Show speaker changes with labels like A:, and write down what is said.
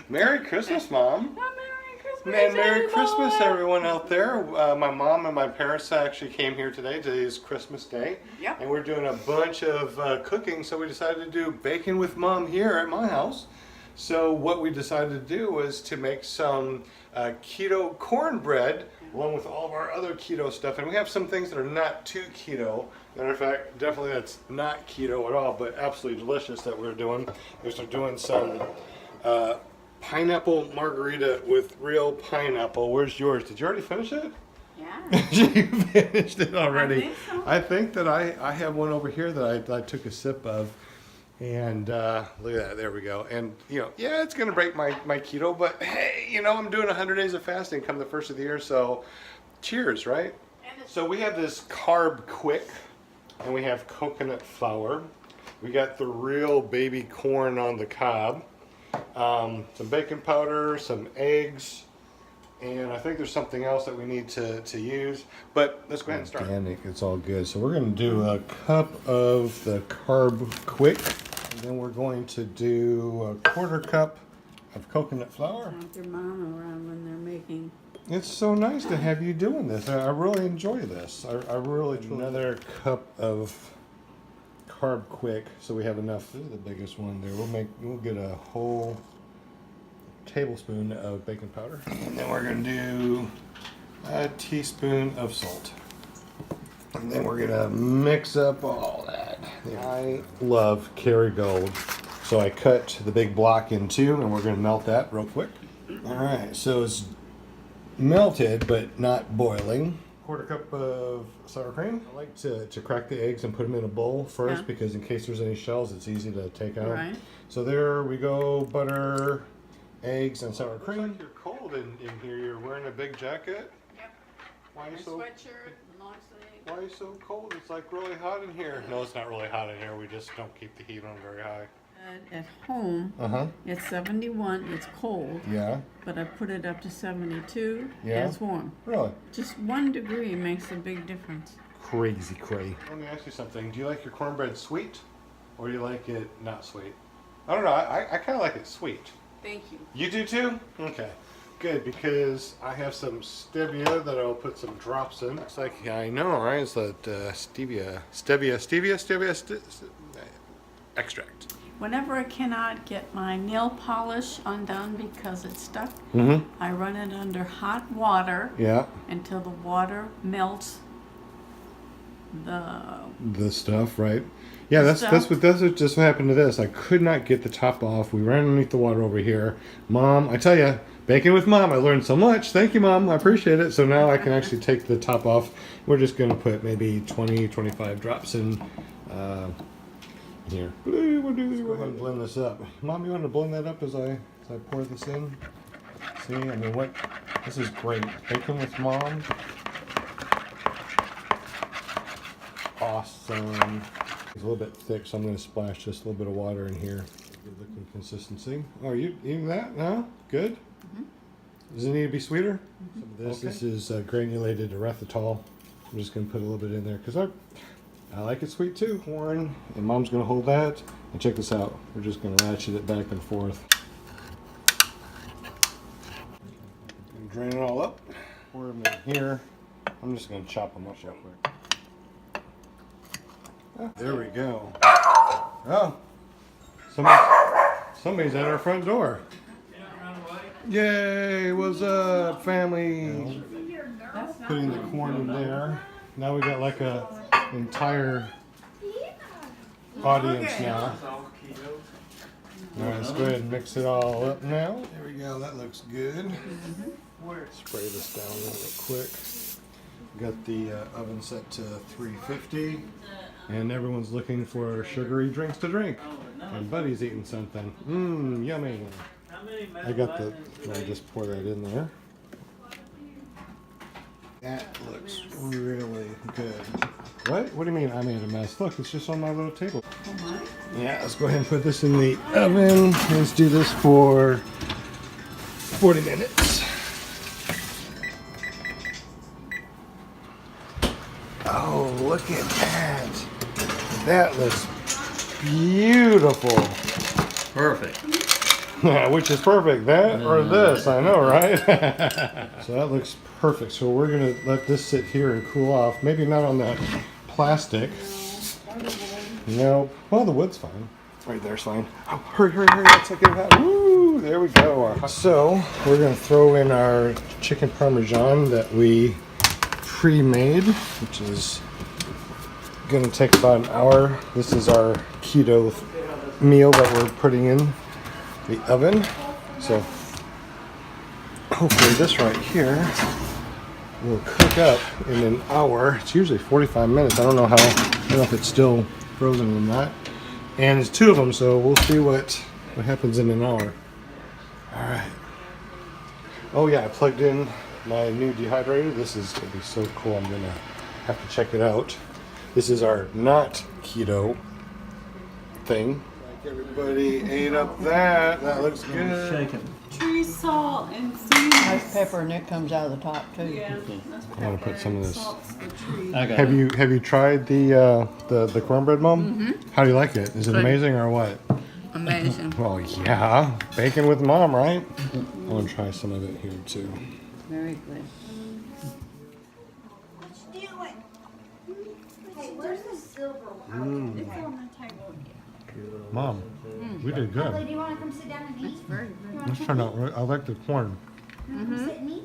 A: Merry Christmas, Mom.
B: Oh, Merry Christmas,
A: Man, Merry Christmas,
B: everyone.
A: everyone out there. My mom and my parents actually came here today. Today is Christmas Day.
B: Yep.
A: And we're doing a bunch of cooking, so we decided to do bacon with Mom here at my house. So what we decided to do was to make some keto cornbread along with all of our other keto stuff. And we have some things that are not too keto. Matter of fact, definitely that's not keto at all, but absolutely delicious that we're doing. We're doing some pineapple margarita with real pineapple. Where's yours? Did you already finish it?
B: Yeah.
A: You finished it already.
B: I think so.
A: I think that I have one over here that I took a sip of. And look at that, there we go. And yeah, it's gonna break my keto, but hey, I'm doing 100 days of fasting come the first of the year, so cheers, right? So we have this Carb Quick, and we have coconut flour. We got the real baby corn on the cob, some baking powder, some eggs, and I think there's something else that we need to use. But let's go ahead and start. Organic, it's all good. So we're gonna do a cup of the Carb Quick. And then we're going to do a 1/4 cup of coconut flour.
B: Have your mom around when they're making.
A: It's so nice to have you doing this. I really enjoy this. I really enjoy another cup of Carb Quick, so we have enough. This is the biggest one there. We'll get a whole tablespoon of baking powder, and then we're gonna do a teaspoon of salt. And then we're gonna mix up all that. I love Kerrygold, so I cut the big block in two, and we're gonna melt that real quick. All right, so it's melted but not boiling. 1/4 cup of sour cream. I like to crack the eggs and put them in a bowl first, because in case there's any shells, it's easy to take out.
B: Right.
A: So there we go, butter, eggs, and sour cream. Looks like you're cold in here. You're wearing a big jacket.
B: Yep.
A: Why are you
B: My
A: so?
B: sweatshirt, long sleeve.
A: Why are you so cold? It's like really hot in here. No, it's not really hot in here. We just don't keep the heat on very high.
B: At home, it's 71. It's cold,
A: Yeah.
B: but I put it up to 72.
A: Yeah.
B: And it's warm.
A: Really?
B: Just 1 degree makes a big difference.
A: Crazy cray. Let me ask you something. Do you like your cornbread sweet, or do you like it not sweet? I don't know. I kind of like it sweet.
B: Thank you.
A: You do too? Okay. Good, because I have some stevia that I'll put some drops in. It's like, yeah, I know, right? It's that stevia extract.
B: Whenever I cannot get my nail polish undone because it's stuck, I run it under hot water
A: Yeah.
B: until the water melts
A: The stuff, right? Yeah, that's what just happened to this. I could not get the top off. We ran underneath the water over here. Mom, I tell you, baking with Mom, I learned so much. Thank you, Mom. I appreciate it. So now I can actually take the top off. We're just going to put maybe 20, 25 drops in here. Let's go ahead and blend this up. Mom, you want to blend that up as I pour this in? See, I mean, this is great. Baking with Mom. Awesome. It's a little bit thick, so I'm going to splash just a little bit of water in here. Good looking consistency. Oh, are you eating that now? Good? Does it need to be sweeter? Some of this is granulated erythritol. I'm just going to put a little bit in there because I like it sweet too. Corn, and Mom's going to hold that. And check this out. We're just going to ratchet it back and forth. And drain it all up. Pour them in here. I'm just going to chop them up real quick. Oh, there we go. Oh, somebody's at our front door. Yay! What's up, family? Putting the corn in there. Now we got like a entire audience now. All right, let's go ahead and mix it all up now. There we go. That looks good. Spray this down real quick. Got the oven set to 350. And everyone's looking for sugary drinks to drink. And Buddy's eating something. Yummy. I just pour that in there. That looks really good. What? What do you mean I made a mess? Look, it's just on my little table. Yeah, let's go ahead and put this in the oven. Let's do this for 40 minutes. Oh, look at that. That looks beautiful.
C: Perfect.
A: Which is perfect, that or this, I know, right? So that looks perfect. So we're gonna let this sit here and cool off. Maybe not on that plastic. No, well, the wood's fine. Right there's fine. Oh, hurry, let's get it out. Woo, there we go. So we're gonna throw in our chicken parmesan that we pre-made, which is gonna take about an hour. This is our keto meal that we're putting in the oven. So hopefully this right here will cook up in an hour. It's usually 45 minutes. I don't know if it's still frozen or not. And it's 2 of them, so we'll see what happens in an hour. All right. Oh yeah, I plugged in my new dehydrator. This is gonna be so cool. I'm gonna have to check it out. This is our not keto thing. Like everybody ate up that. That looks good.
C: Shaking.
B: Tree salt and seasoning.
D: Nice pepper, and it comes out of the top too.
B: Yeah, that's
A: I'm gonna put some of this.
B: salt's the tree.
C: I got
A: Have
C: it.
A: you tried the cornbread, Mom? Mm-hmm. How do you like it? Is it
B: Good.
A: amazing or what?
B: Amazing.
A: Well, yeah, bacon with Mom, right? I want to try some of it here too.
D: Very good.
E: What you doing? Hey, where's the silver one?
B: It's on the table.
A: Mom, we did
E: Lily,
A: good.
E: do you want to come sit down and eat?
B: Very good.
A: Let's try out. I like the corn.
E: Come sit and eat?